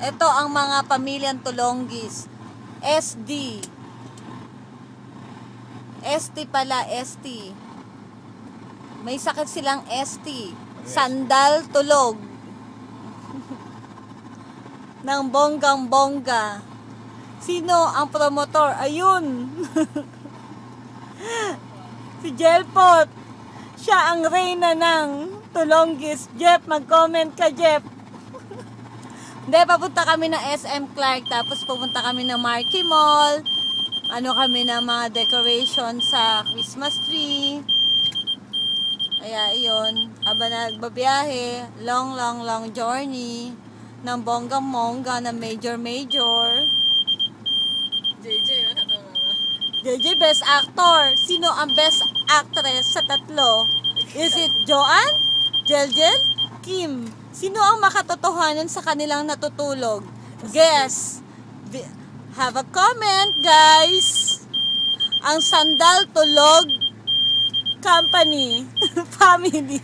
Ito ang mga pamilyang Tulonggis. SD. ST pala, ST. May sakit silang ST. Sandal tulog. Ng bonggang-bongga. Sino ang promotor? Ayun. Si Jelpot. Siya ang reyna ng Tulonggis. Jeff, mag-comment ka, Jeff. Hindi, papunta kami ng SM Clark. Tapos pupunta kami ng Marquee Mall. Ano kami ng mga decoration sa Christmas tree. Kaya yun. Habang nagbabiyahe, long journey. Ng bonggang-bongga, ng major. JJ, ano ka mga? JJ, best actor. Sino ang best actress sa tatlo? Is it Joanne? Jeljel? Kim? Sino ang makatotohanan sa kanilang natutulog? Guess. Have a comment, guys. Ang Sandal Tulog Company. Family.